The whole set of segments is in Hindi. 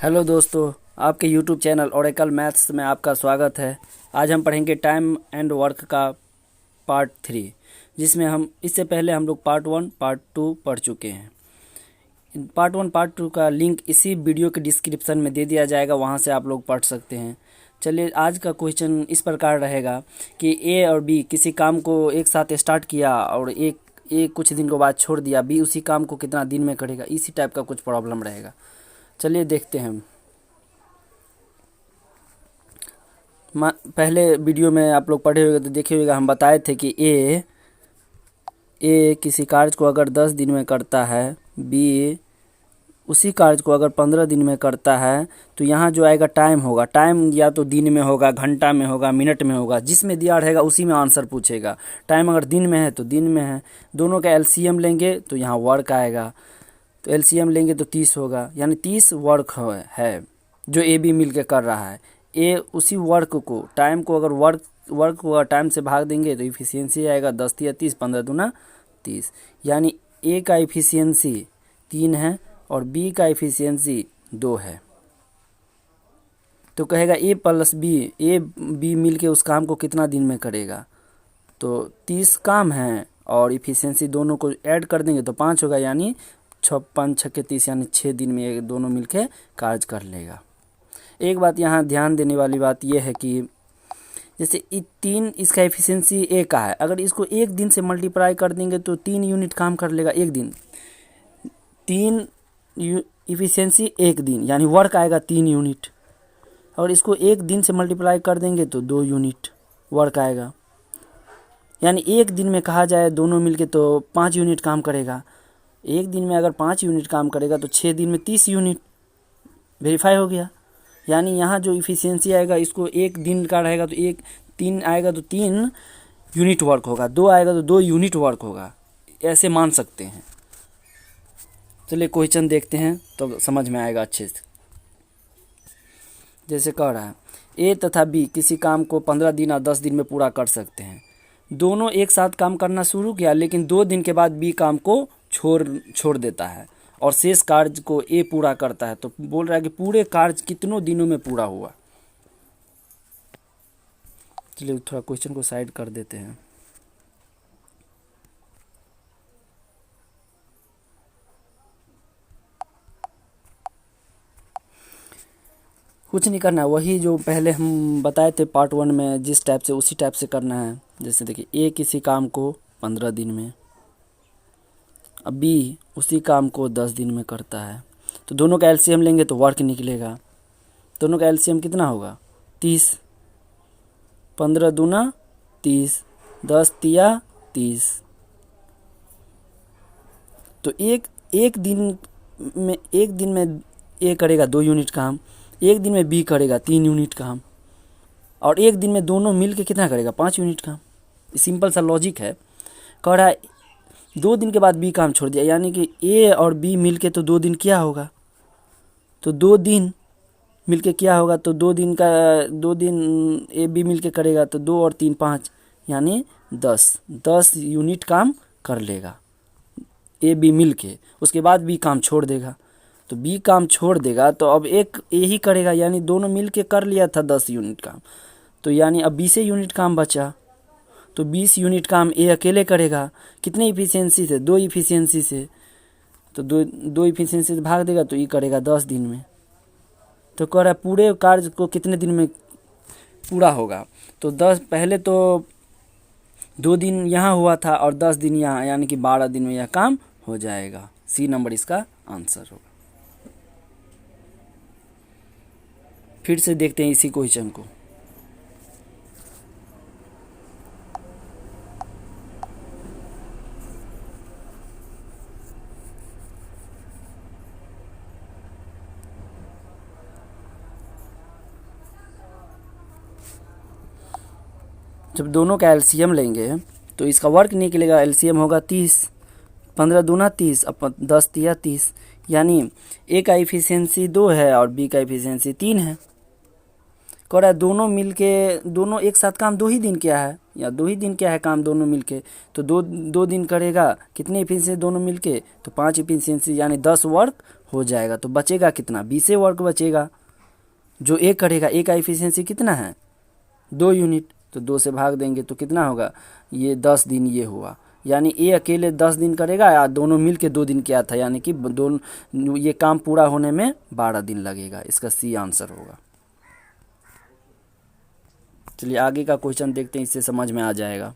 हेलो दोस्तों, आपके यूट्यूब चैनल ओरेकल मैथ्स में आपका स्वागत है। आज हम पढ़ेंगे टाइम एंड वर्क का पार्ट 3, जिसमें हम इससे पहले हम लोग पार्ट 1 पार्ट 2 पढ़ चुके हैं। पार्ट 1 पार्ट 2 का लिंक इसी वीडियो के डिस्क्रिप्शन में दे दिया जाएगा, वहां से आप लोग पढ़ सकते हैं। चलिए, आज का क्वेश्चन इस प्रकार रहेगा कि ए और बी किसी काम को एक साथ स्टार्ट किया और एक कुछ दिन के बाद छोड़ दिया। बी उसी काम को कितना दिन में करेगा, इसी टाइप का कुछ प्रॉब्लम रहेगा। चलिए देखते हैं। पहले वीडियो में आप लोग पढ़े होंगे तो देखे होगा, हम बताए थे कि ए किसी कार्य को अगर 10 दिन में करता है, बी उसी कार्य को अगर 15 दिन में करता है, तो यहाँ जो आएगा टाइम होगा। टाइम या तो दिन में होगा, घंटा में होगा, मिनट में होगा, जिसमें दिया रहेगा उसी में आंसर पूछेगा। टाइम अगर दिन में है तो दिन में है। दोनों का एलसीएम लेंगे तो यहाँ वर्क आएगा, तो एलसीएम लेंगे तो 30 होगा, यानी 30 वर्क है जो ए बी मिल के कर रहा है। ए उसी वर्क को, टाइम को अगर वर्क को अगर टाइम से भाग देंगे तो इफिशियंसी आएगा 10 या 30, 15 दूना 30, यानी ए का इफिशियंसी 3 है और बी का इफिशियंसी 2 है। तो कहेगा ए प्लस बी, ए बी मिल के उस काम को कितना दिन में करेगा। तो 30 काम है और इफिशियंसी दोनों को ऐड कर देंगे तो 5 होगा, यानी 5 छक्के 30, यानी 6 दिन में ये दोनों मिलके कार्य कर लेगा। एक बात यहाँ ध्यान देने वाली बात यह है कि जैसे 3 इसका एफिशिएंसी ए का है, अगर इसको एक दिन से मल्टीप्लाई कर देंगे तो 3 यूनिट काम कर लेगा एक दिन। 3 इफिशिएंसी एक दिन, यानी वर्क आएगा 3 यूनिट, और इसको एक दिन से मल्टीप्लाई कर देंगे तो 2 यूनिट वर्क आएगा। यानी एक दिन में कहा जाए दोनों मिलके तो 5 यूनिट काम करेगा। एक दिन में अगर 5 यूनिट काम करेगा तो 6 दिन में 30 यूनिट वेरीफाई हो गया। यानी यहाँ जो इफिशियंसी आएगा, इसको एक दिन का रहेगा तो 3 आएगा तो 3 यूनिट वर्क होगा, 2 आएगा तो 2 यूनिट वर्क होगा, ऐसे मान सकते हैं। चलिए क्वेश्चन देखते हैं तो समझ में आएगा अच्छे से। जैसे कह रहा है ए तथा बी किसी काम को 15 दिन और 10 दिन में पूरा कर सकते हैं। दोनों एक साथ काम करना शुरू किया, लेकिन 2 दिन के बाद बी काम को छोड़ देता है और शेष कार्य को ए पूरा करता है। तो बोल रहा है कि पूरे कार्य कितनों दिनों में पूरा हुआ। चलिए थोड़ा क्वेश्चन को साइड कर देते हैं। कुछ नहीं करना है, वही जो पहले हम बताए थे पार्ट 1 में जिस टाइप से, उसी टाइप से करना है। जैसे देखिए ए किसी काम को 15 दिन में, अब बी उसी काम को 10 दिन में करता है, तो दोनों का एलसीएम लेंगे तो वर्क निकलेगा। दोनों का एलसीएम कितना होगा 30, 15 दूना 30, 10 तिया 30। तो एक दिन में ए करेगा 2 यूनिट काम, एक दिन में बी करेगा 3 यूनिट काम, और एक दिन में दोनों मिल के कितना करेगा 5 यूनिट काम। सिंपल सा लॉजिक है। कह रहा है 2 दिन के बाद बी काम छोड़ दिया, यानी कि ए और बी मिलके तो 2 दिन क्या होगा, तो 2 दिन मिलके क्या होगा, तो 2 दिन ए बी मिलके करेगा तो 2 और 3 5, यानी 10 यूनिट काम कर लेगा ए बी मिलके। उसके बाद बी काम छोड़ देगा, तो बी काम छोड़ देगा तो अब एक ए ही करेगा, यानी दोनों मिलके कर लिया था 10 यूनिट काम, तो यानी अब 20 यूनिट काम बचा। तो 20 यूनिट काम ए अकेले करेगा, कितने इफिशियंसी से, 2 इफिशियंसी से, तो दो इफिशियंसी से भाग देगा तो ये करेगा 10 दिन में। तो कह रहा है पूरे कार्य को कितने दिन में पूरा होगा, तो 10 पहले तो 2 दिन यहाँ हुआ था और 10 दिन यहाँ, यानी कि 12 दिन में यह काम हो जाएगा। सी नंबर इसका आंसर होगा। फिर से देखते हैं इसी क्वेश्चन को। जब दोनों का एलसीएम लेंगे तो इसका वर्क निकलेगा, एलसीएम होगा 30, 15 दूना 30, अब 10 तिया 30, यानी ए का इफिशियंसी 2 है और बी का इफिशियंसी 3 है। कह रहा है दोनों एक साथ काम 2 ही दिन किया है, या 2 ही दिन किया है काम दोनों मिलके, तो 2 दिन करेगा, कितने इफिशियंसी दोनों मिलके, तो 5 इफिशियंसी, यानी 10 वर्क हो जाएगा। तो बचेगा कितना, 20 वर्क बचेगा जो ए करेगा। ए का इफिशियंसी कितना है, 2 यूनिट, तो 2 से भाग देंगे तो कितना होगा, ये 10 दिन ये हुआ। यानी ए अकेले 10 दिन करेगा या दोनों मिल के 2 दिन किया था, यानी कि दोनों ये काम पूरा होने में 12 दिन लगेगा। इसका सी आंसर होगा। चलिए आगे का क्वेश्चन देखते हैं, इससे समझ में आ जाएगा।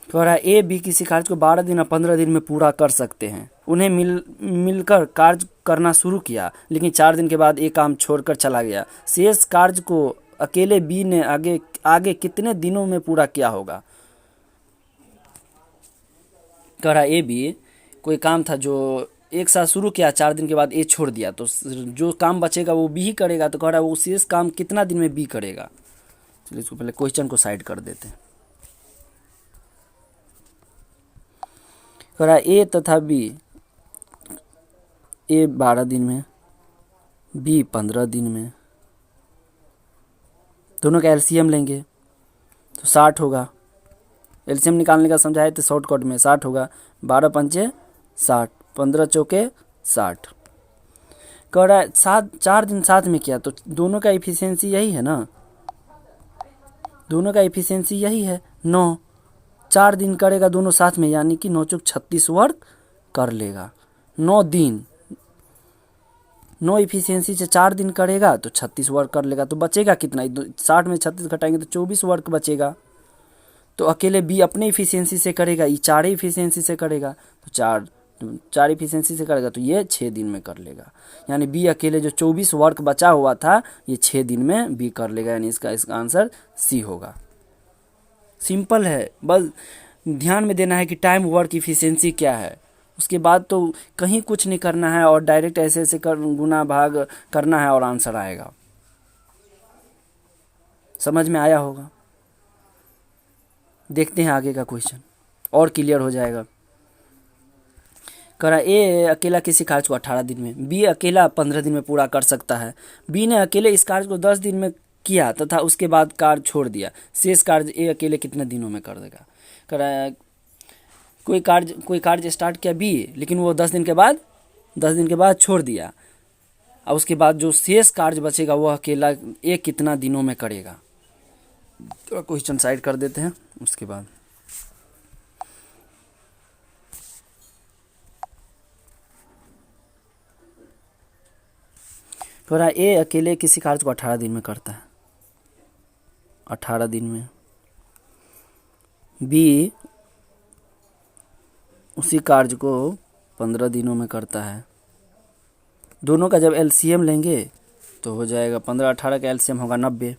कह रहा है ए बी किसी कार्य को 12 दिन या 15 दिन में पूरा कर सकते हैं। उन्हें मिलकर कार्य करना शुरू किया, लेकिन 4 दिन के बाद ए काम छोड़कर चला गया। शेष कार्य को अकेले बी ने आगे कितने दिनों में पूरा किया होगा। कह रहा ए बी कोई काम था जो एक साथ शुरू किया, 4 दिन के बाद ए छोड़ दिया, तो जो काम बचेगा वो बी ही करेगा। तो कह रहा है वो शेष काम कितना दिन में बी करेगा। चलिए इसको पहले क्वेश्चन को साइड कर देते हैं। कह रहा है ए तथा बी, ए 12 दिन में, बी 15 दिन में, दोनों का एलसीएम लेंगे तो 60 होगा। एलसीएम निकालने का समझाए तो शॉर्टकट में 60 होगा। 12 पंचे 60, 15 चौके 60। कह रहा है 4 दिन साथ में किया, तो दोनों का इफिशियंसी यही है ना, दोनों का इफिशियंसी यही है 9। 4 दिन करेगा दोनों साथ में, यानी कि 9 चौक 36 वर्क कर लेगा। 9 दिन, 9 इफिशियंसी से 4 दिन करेगा तो 36 वर्क कर लेगा। तो बचेगा कितना, 60 में 36 घटाएंगे तो 24 वर्क बचेगा। तो अकेले बी अपने इफिशियंसी से करेगा, ये 4 इफिशियंसी से करेगा, तो 4 इफिशियंसी से करेगा तो ये 6 दिन में कर लेगा। यानी बी अकेले जो 24 वर्क बचा हुआ था ये 6 दिन में बी कर लेगा। यानी इसका आंसर सी होगा। सिंपल है, बस ध्यान में देना है कि टाइम वर्क इफिशियंसी क्या है, उसके बाद तो कहीं कुछ नहीं करना है और डायरेक्ट ऐसे ऐसे गुना भाग करना है और आंसर आएगा। समझ में आया होगा। देखते हैं आगे का क्वेश्चन और क्लियर हो जाएगा। कह रहा ए अकेला किसी कार्य को 18 दिन में, बी अकेला 15 दिन में पूरा कर सकता है। बी ने अकेले इस कार्य को 10 दिन में किया तथा उसके बाद कार्य छोड़ दिया। शेष कार्य ए अकेले कितने दिनों में कर देगा। कह रहा है कोई कार्य स्टार्ट किया बी, लेकिन वो 10 दिन के बाद छोड़ दिया, और उसके बाद जो शेष कार्य बचेगा वो अकेला ए कितना दिनों में करेगा। तो क्वेश्चन साइड कर देते हैं। उसके बाद कह रहा ए अकेले किसी कार्य को 18 दिन में करता है, 18 दिन में। बी उसी कार्य को 15 दिनों में करता है। दोनों का जब एलसीएम लेंगे तो हो जाएगा 15 18 का एलसीएम होगा 90।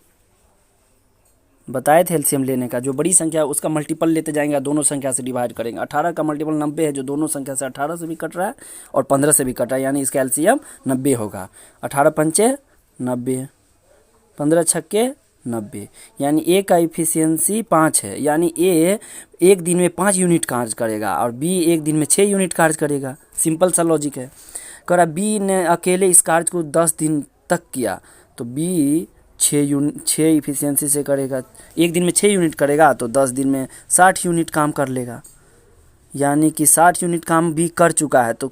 बताए थे एलसीएम लेने का, जो बड़ी संख्या है उसका मल्टीपल लेते जाएंगे, दोनों संख्या से डिवाइड करेंगे। 18 का मल्टीपल 90 है, जो दोनों संख्या से 18 से भी कट रहा है और 15 से भी कट रहा है, यानी इसका एलसीएम 90 होगा। 18 पंचे 90, 15 छक्के 90, यानी ए का इफिशियंसी 5 है। यानी ए एक दिन में 5 यूनिट कार्य करेगा और बी एक दिन में 6 यूनिट कार्य करेगा। सिंपल सा लॉजिक है। कह रहा बी ने अकेले इस कार्य को 10 दिन तक किया, तो बी 6 इफिशियंसी से करेगा। एक दिन में 6 यूनिट करेगा तो 10 दिन में 60 यूनिट काम कर लेगा, यानी कि 60 यूनिट काम भी कर चुका है। तो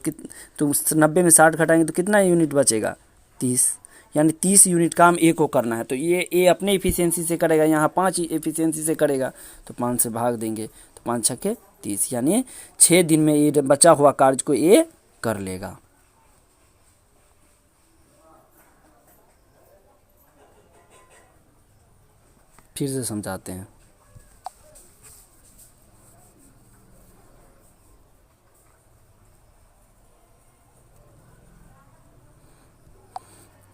90 में 60 घटाएंगे तो कितना यूनिट बचेगा, 30। यानी 30 यूनिट काम ए को करना है। तो ये ए अपने इफिशियंसी से करेगा, यहाँ 5 इफिशियंसी से करेगा, तो 5 से भाग देंगे तो 5 छक्के 30, यानी 6 दिन में ये बचा हुआ कार्य को ए कर लेगा। फिर से समझाते हैं।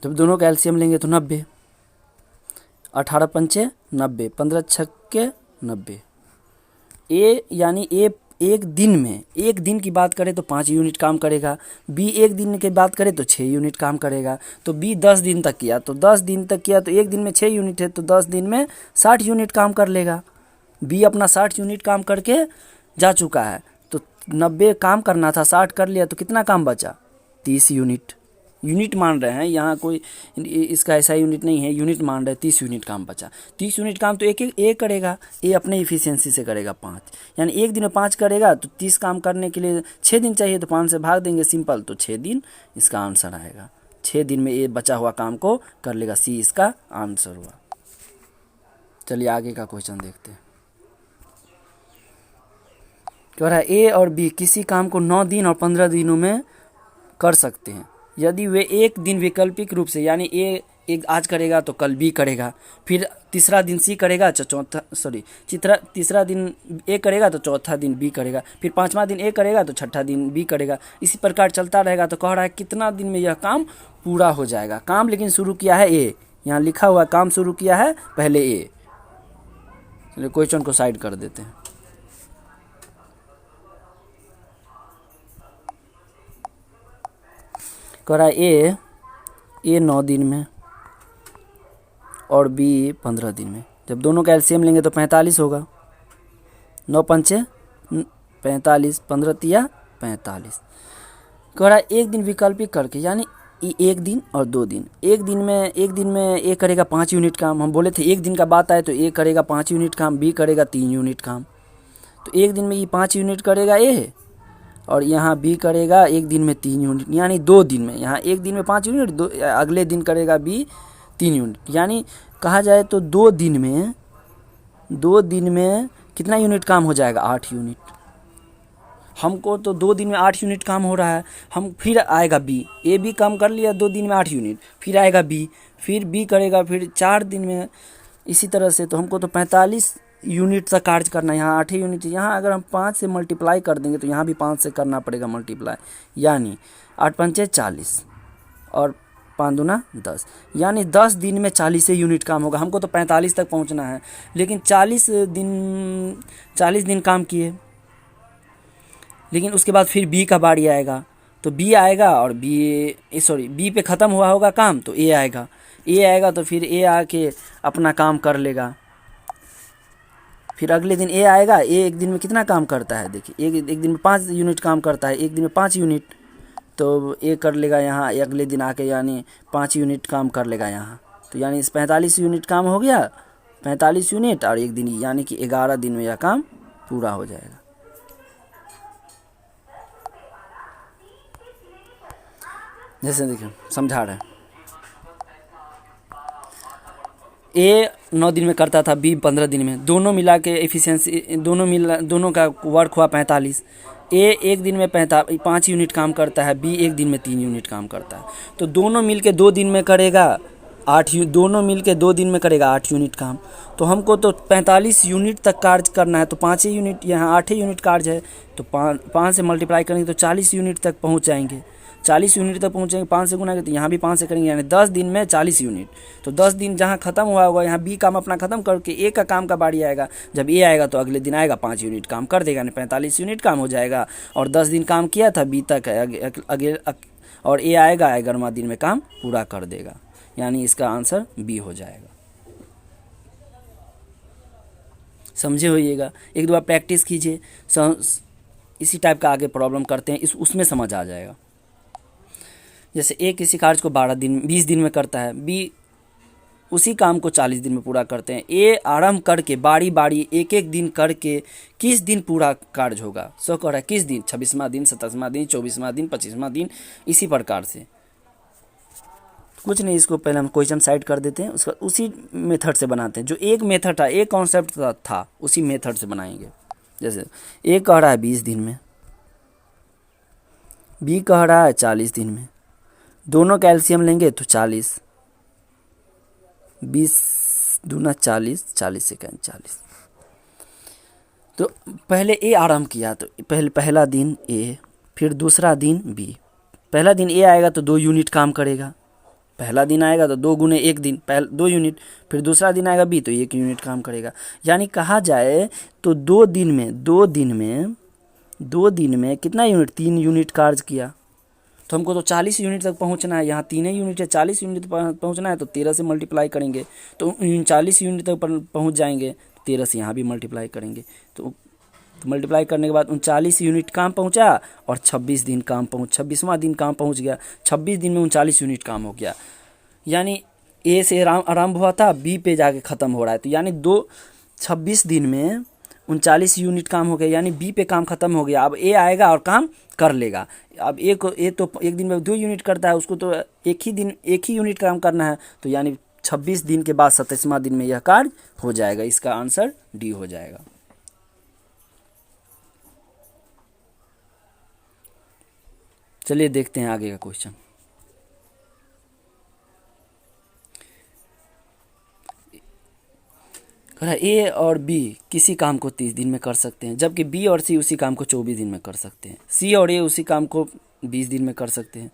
जब दोनों का एलसीएम लेंगे तो 90, 18 पंचे 90, 15 छक्के 90। ए यानी ए एक दिन की बात करें तो 5 यूनिट काम करेगा। बी एक दिन की बात करें तो 6 यूनिट काम करेगा। तो बी 10 दिन तक किया, तो 10 दिन तक किया तो एक दिन में 6 यूनिट है, तो 10 दिन में 60 यूनिट काम कर लेगा। बी अपना 60 यूनिट काम करके जा चुका है। तो 90 काम करना था, 60 कर लिया, तो कितना काम बचा, 30 यूनिट। यूनिट मान रहे हैं, यहाँ कोई इसका ऐसा यूनिट नहीं है, यूनिट मान रहे हैं। 30 यूनिट काम बचा, 30 यूनिट काम तो एक करेगा, ए अपने इफिशियंसी से करेगा 5, यानी एक दिन में 5 करेगा तो 30 काम करने के लिए 6 दिन चाहिए, तो 5 से भाग देंगे सिंपल, तो 6 दिन इसका आंसर आएगा। 6 दिन में ये बचा हुआ काम को कर लेगा, सी इसका आंसर हुआ। चलिए आगे का क्वेश्चन देखते हैं। कह रहा है ए और बी किसी काम को 9 दिन और 15 दिनों में कर सकते हैं यदि वे एक दिन वैकल्पिक रूप से, यानी ए एक आज करेगा तो कल बी करेगा, फिर तीसरा दिन सी करेगा तो तीसरा दिन ए करेगा तो चौथा दिन बी करेगा, फिर पांचवा दिन ए करेगा तो छठा दिन बी करेगा, इसी प्रकार चलता रहेगा। तो कह रहा है कितना दिन में यह काम पूरा हो जाएगा। काम लेकिन शुरू किया है ए, यहाँ लिखा हुआ काम शुरू किया है पहले ए। चलिए क्वेश्चन को साइड कर देते हैं। कह रहा है ए 9 दिन में और बी 15 दिन में। जब दोनों का एलसीएम लेंगे तो 45 होगा। 9 पंचे 45, 15 तिया 45। कह रहा है एक दिन वैकल्पिक करके, यानी एक दिन और 2 दिन। एक दिन में ए करेगा 5 यूनिट काम। हम बोले थे एक दिन का बात आए तो ए करेगा 5 यूनिट काम, बी करेगा 3 यूनिट काम। तो एक दिन में ये 5 यूनिट करेगा ए, और यहाँ बी करेगा एक दिन में 3 यूनिट, यानी 2 दिन में। यहाँ एक दिन में 5 यूनिट, अगले दिन करेगा बी 3 यूनिट, यानी कहा जाए तो 2 दिन में कितना यूनिट काम हो जाएगा? 8 यूनिट। हमको तो 2 दिन में 8 यूनिट काम हो रहा है। हम फिर आएगा बी, ए बी काम कर लिया 2 दिन में 8 यूनिट, फिर आएगा बी, फिर बी करेगा फिर 4 दिन में, इसी तरह से। तो हमको तो 45 यूनिट तक कार्य करना है। यहाँ 8 यूनिट, यहाँ अगर हम 5 से मल्टीप्लाई कर देंगे तो यहाँ भी 5 से करना पड़ेगा मल्टीप्लाई, यानी 8 पंचे 40 और 5 दूना 10, यानी 10 दिन में 40 यूनिट काम होगा। हमको तो 45 तक पहुँचना है, लेकिन 40 दिन काम किए, लेकिन उसके बाद फिर बी का बारी आएगा। तो बी आएगा और बी पे ख़त्म हुआ होगा काम, तो ए आएगा तो फिर ए आके अपना काम कर लेगा। फिर अगले दिन ए आएगा। ए एक दिन में कितना काम करता है? देखिए एक दिन में 5 यूनिट काम करता है, एक दिन में 5 यूनिट, तो ए कर लेगा यहाँ अगले दिन आके, यानी 5 यूनिट काम कर लेगा यहाँ। तो यानी 45 यूनिट काम हो गया, 45 यूनिट और एक दिन, यानी कि 11 दिन में यह काम पूरा हो जाएगा। जैसे देखिए समझा रहे हैं, ए 9 दिन में करता था, बी 15 दिन में, दोनों मिला के एफिशिएंसी, दोनों का वर्क हुआ 45। ए एक दिन में 5 यूनिट काम करता है, बी एक दिन में 3 यूनिट काम करता है। तो दोनों मिल के 2 दिन में करेगा 8 यूनिट काम। तो हमको तो 45 यूनिट तक कार्य करना है, तो 5 यूनिट, यहाँ 8 यूनिट कार्य है, तो 5 से मल्टीप्लाई करेंगे तो 40 यूनिट तक पहुँच जाएंगे। 40 यूनिट तक पहुँचेंगे, 5 से गुना, तो यहाँ भी 5 से करेंगे, यानी 10 दिन में 40 यूनिट। तो 10 दिन जहाँ ख़त्म हुआ होगा, यहाँ बी काम अपना ख़त्म करके ए का काम का बारी आएगा। जब ए आएगा तो अगले दिन आएगा 5 यूनिट काम कर देगा, यानी 45 यूनिट काम हो जाएगा। और 10 दिन काम किया था बी तक, और ए आएगा 11वां दिन में काम पूरा कर देगा, यानी इसका आंसर बी हो जाएगा। समझे होइएगा, एक दो बार प्रैक्टिस कीजिए, इसी टाइप का आगे प्रॉब्लम करते हैं, उसमें समझ आ जाएगा। जैसे ए किसी कार्य को 20 दिन में करता है, बी उसी काम को 40 दिन में पूरा करते हैं। ए आरंभ करके बारी बारी एक एक दिन करके किस दिन पूरा कार्य होगा? सो कह रहा है किस दिन? 26वां दिन, 27वां दिन, 24वां दिन, 25वां दिन, इसी प्रकार से। कुछ नहीं, इसको पहले हम क्वेश्चन साइड कर देते हैं, उसका उसी मेथड से बनाते हैं। जो एक मेथड था, एक कॉन्सेप्ट था, उसी मेथड से बनाएंगे। जैसे ए कह रहा है 20 दिन में, बी कह रहा है 40 दिन में, दोनों का एलसीएम लेंगे तो 40, 20 दूना 40, 40 सेकेंड 40। तो पहले ए आरंभ किया, तो पहला दिन ए, फिर दूसरा दिन बी। पहला दिन ए आएगा तो 2 यूनिट काम करेगा, पहला दिन आएगा तो 2 गुने 1 दिन, 2 यूनिट। फिर दूसरा दिन आएगा बी तो 1 यूनिट काम करेगा। यानी कहा जाए तो 2 दिन में कितना यूनिट? 3 यूनिट कार्य किया। तो हमको तो 40 यूनिट तक पहुंचना है, यहाँ 3 यूनिट है, 40 यूनिट तक पहुंचना है, तो 13 से मल्टीप्लाई करेंगे तो 39 यूनिट तक पहुंच जाएंगे। 13 से यहाँ भी मल्टीप्लाई करेंगे तो तो मल्टीप्लाई करने के बाद 39 यूनिट काम पहुंचा और 26 दिन काम 26वां दिन काम पहुंच गया। 26 दिन में 39 यूनिट काम हो गया। यानी ए से आरंभ हुआ था, बी पे जाके ख़त्म हो रहा है। तो यानी 26 दिन में 39 यूनिट काम हो गया, यानी बी पे काम ख़त्म हो गया। अब ए आएगा और काम कर लेगा। अब ए तो एक दिन में 2 यूनिट करता है, उसको तो एक ही यूनिट काम करना है। तो यानी 26 दिन के बाद 27वां दिन में यह कार्य हो जाएगा। इसका आंसर डी हो जाएगा। चलिए देखते हैं आगे का क्वेश्चन। ए और बी किसी काम को 30 दिन में कर सकते हैं, जबकि बी और सी उसी काम को 24 दिन में कर सकते हैं। सी और ए उसी काम को 20 दिन में कर सकते हैं।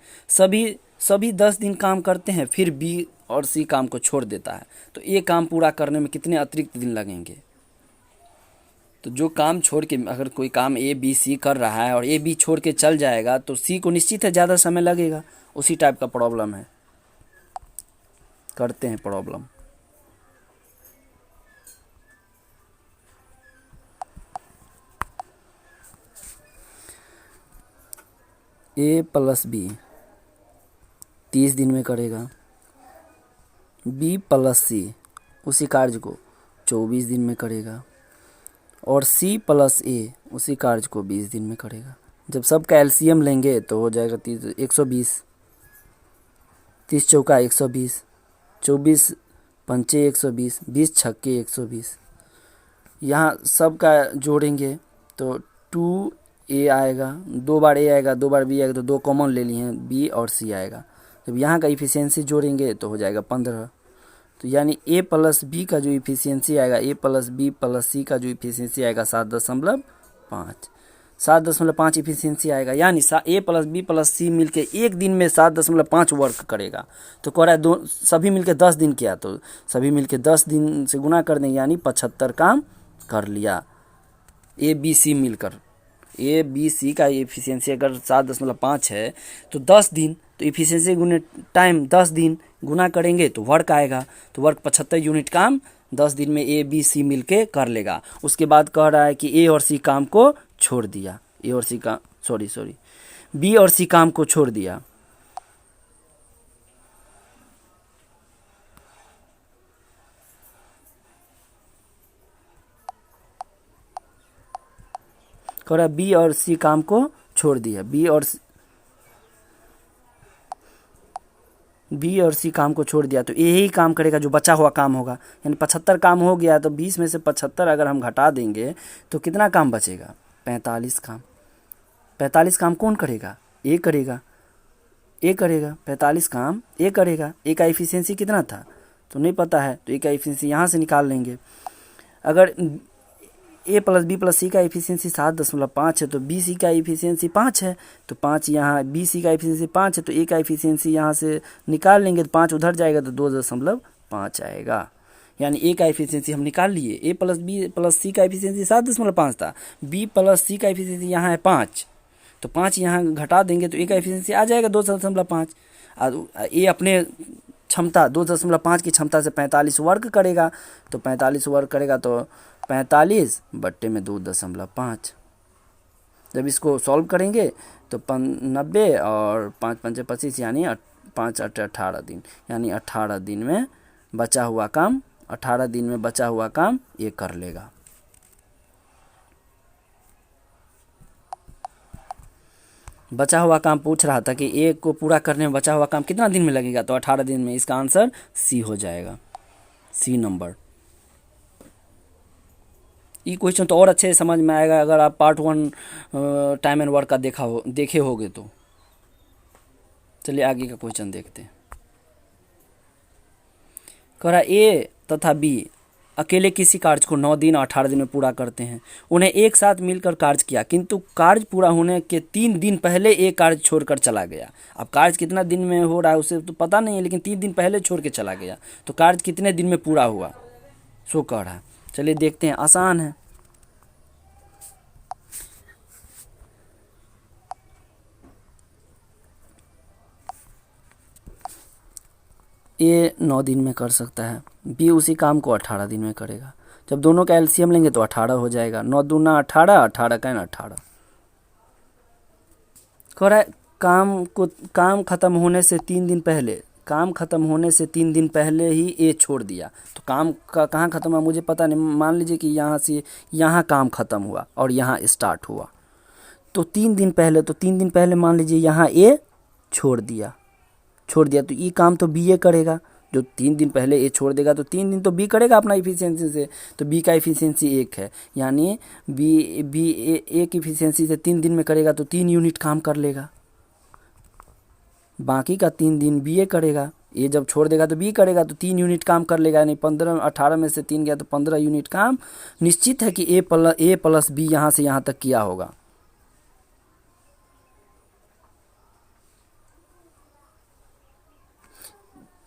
सभी 10 दिन काम करते हैं, फिर बी और सी काम को छोड़ देता है। तो ए काम पूरा करने में कितने अतिरिक्त दिन लगेंगे? तो जो काम छोड़ के, अगर कोई काम ए बी सी कर रहा है और ए बी छोड़ के चल जाएगा तो सी को निश्चित है ज़्यादा समय लगेगा। उसी टाइप का प्रॉब्लम है, करते हैं प्रॉब्लम। ए प्लस बी 30 दिन में करेगा, बी प्लस सी उसी कार्य को 24 दिन में करेगा, और सी प्लस ए उसी कार्य को 20 दिन में करेगा। जब सबका एलसीएम लेंगे तो हो जाएगा 120। 30 चौका 120, 24 पंचे 120, 20 छक्के 120। यहाँ सबका जोड़ेंगे तो 2a आएगा, 2 बार a आएगा, 2 बार b आएगा, तो 2 कॉमन ले लिए हैं, b और c आएगा। जब यहाँ का इफिशियंसी जोड़ेंगे तो हो जाएगा 15। तो यानी a प्लस बी का जो इफिशियंसी आएगा, a प्लस बी प्लस सी का जो इफिशियंसी आएगा 7.5। 7.5 इफिशियंसी आएगा। यानी a प्लस बी प्लस सी मिलके एक दिन में 7.5 वर्क करेगा। तो कह रहा है सभी मिलके 10 दिन किया, तो सभी मिलके 10 दिन से गुना कर देंगे, यानी 75 काम कर लिया ए बी सी मिलकर। ए बी सी का इफिशियंसी अगर 7.5 है तो 10 दिन, तो इफिशियंसी गुने टाइम 10 दिन गुना करेंगे तो वर्क आएगा। तो वर्क 75 यूनिट काम 10 दिन में ए बी सी मिलके कर लेगा। उसके बाद कह रहा है कि ए और सी काम को छोड़ दिया, ए और सी का सॉरी बी और सी काम को छोड़ दिया। कह रहा है बी और सी काम को छोड़ दिया, बी और सी काम को छोड़ दिया, तो यही काम करेगा जो बचा हुआ काम होगा। यानी 75 काम हो गया, तो 20 में से 75 अगर हम घटा देंगे तो कितना काम बचेगा? 45 काम। 45 काम कौन करेगा? ए करेगा। 45 काम ए करेगा। ए का इफिशियंसी कितना था तो नहीं पता है, तो ए का इफिशियंसी यहाँ से निकाल लेंगे। अगर ए प्लस बी प्लस सी का इफिशियंसी 7.5 है तो बी सी का इफिशियंसी 5 है, तो 5 यहाँ, बी सी का इफिशियंसी 5 है तो ए का इफिशियंसी यहाँ से निकाल लेंगे, तो 5 उधर जाएगा तो 2.5 आएगा। यानी ए का इफिशियंसी हम निकाल लिए। ए प्लस बी प्लस सी का इफिशियंसी 7.5 था, बी प्लस सी का इफिशियंसी यहाँ है 5, तो 5 यहाँ घटा देंगे तो ए का इफिशियंसी आ जाएगा 2.5। ए अपने क्षमता 2.5 की क्षमता से 45 वर्क करेगा, तो 45 वर्क करेगा तो 45 बट्टे में 2.5। जब इसको सॉल्व करेंगे तो 90 और 5 पंचे 25, यानी 5 8 18 दिन, यानी 18 दिन में बचा हुआ काम ये कर लेगा। बचा हुआ काम पूछ रहा था कि ए को पूरा करने में बचा हुआ काम कितना दिन में लगेगा, तो 18 दिन में। इसका आंसर सी हो जाएगा, सी नंबर। ये क्वेश्चन तो और अच्छे से समझ में आएगा अगर आप पार्ट 1 टाइम एंड वर्क का देखे होगे तो। चलिए आगे का क्वेश्चन देखते हैं। कह रहा ए तथा बी अकेले किसी कार्य को 9 दिन और 18 दिन में पूरा करते हैं। उन्हें एक साथ मिलकर कार्य किया, किंतु कार्य पूरा होने के 3 दिन पहले एक कार्य छोड़कर चला गया। अब कार्य कितना दिन में हो रहा है उसे तो पता नहीं है, लेकिन 3 दिन पहले छोड़ के चला गया, तो कार्य कितने दिन में पूरा हुआ सो कह रहा है। चलिए देखते हैं, आसान है। ए 9 दिन में कर सकता है, बी उसी काम को 18 दिन में करेगा। जब दोनों का एलसीएम लेंगे तो 18 हो जाएगा। 9 दूना 18, 18 का ना 18। कह रहा है काम खत्म होने से 3 दिन पहले, काम खत्म होने से 3 दिन पहले ही ए छोड़ दिया। तो काम का कहाँ खत्म हुआ मुझे पता नहीं, मान लीजिए कि यहाँ से यहाँ काम खत्म हुआ और यहाँ स्टार्ट हुआ, तो 3 दिन पहले, तो 3 दिन पहले मान लीजिए यहाँ ए छोड़ दिया, तो ये काम तो बी ए करेगा। जो 3 दिन पहले ए छोड़ देगा तो 3 दिन तो बी करेगा अपना इफिशियंसी से, तो बी का इफिशियंसी 1 है, यानी बी ए की इफिशियंसी से 3 दिन में करेगा तो 3 यूनिट काम कर लेगा। बाकी का 3 दिन बी ए करेगा, ए जब छोड़ देगा तो बी करेगा, तो 3 यूनिट काम कर लेगा, यानी 15 18 में से 3 गया तो 15 यूनिट काम निश्चित है कि ए प्लस बी यहाँ से यहाँ तक किया होगा।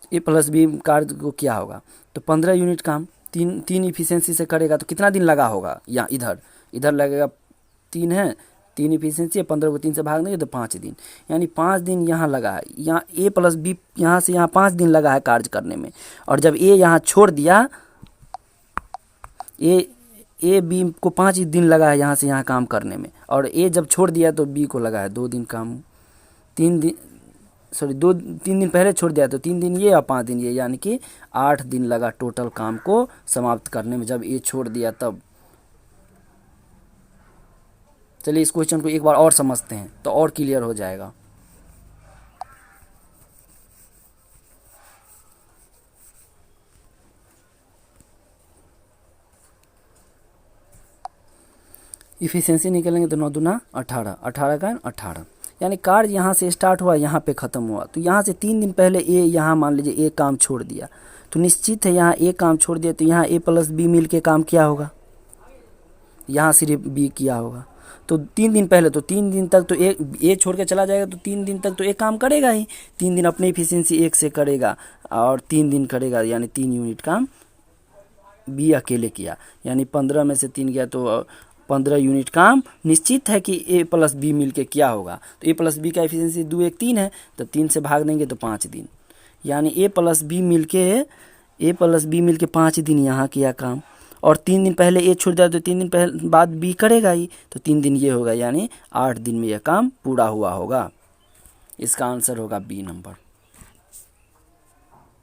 ए प्लस बी कार्य को किया होगा, तो 15 यूनिट काम तीन इफिशियंसी से करेगा तो कितना दिन लगा होगा, या इधर लगेगा 3 है, 3 इफिशियंसी है, 15 को 3 से भाग देंगे तो 5 दिन, यानी 5 दिन यहाँ लगा है। यहाँ ए प्लस बी यहाँ से यहाँ 5 दिन लगा है कार्य करने में, और जब ए यहाँ छोड़ दिया, ए बी को 5 दिन लगा है यहाँ से यहाँ काम करने में, और ए जब छोड़ दिया तो बी को लगा है 2 दिन काम, 3 दिन पहले छोड़ दिया तो 3 दिन ये और 5 दिन ये, यानी कि 8 दिन लगा टोटल काम को समाप्त करने में जब ये छोड़ दिया तब। चलिए इस क्वेश्चन को एक बार और समझते हैं तो और क्लियर हो जाएगा। इफिशियंसी निकलेंगे तो 9 दूना 18, 18 का 18, यानी कार्य यहाँ से स्टार्ट हुआ यहाँ पे ख़त्म हुआ, तो यहाँ से 3 दिन पहले ए यहाँ मान लीजिए ए काम छोड़ दिया, तो निश्चित है यहाँ ए काम छोड़ दिया तो यहाँ ए प्लस बी मिल के काम किया होगा, यहाँ सिर्फ बी किया होगा। तो 3 दिन पहले, तो 3 दिन तक तो ए छोड़ के चला जाएगा, तो 3 दिन तक तो ए काम करेगा ही, 3 दिन अपनी इफिशियंसी 1 से करेगा और 3 दिन करेगा, यानी 3 यूनिट काम बी अकेले किया, यानी 15 में से 3 गया तो 15 यूनिट काम निश्चित है कि ए प्लस बी मिल के किया होगा। तो ए प्लस बी का एफिशिएंसी 2 1 3 है, तो 3 से भाग देंगे तो 5 दिन, यानी ए प्लस बी मिल के 5 दिन यहाँ किया काम, और 3 दिन पहले ए छूट जाए तो 3 दिन पहले बाद बी करेगा ही, तो 3 दिन ये होगा, यानी 8 दिन में यह काम पूरा हुआ होगा। इसका आंसर होगा बी नंबर।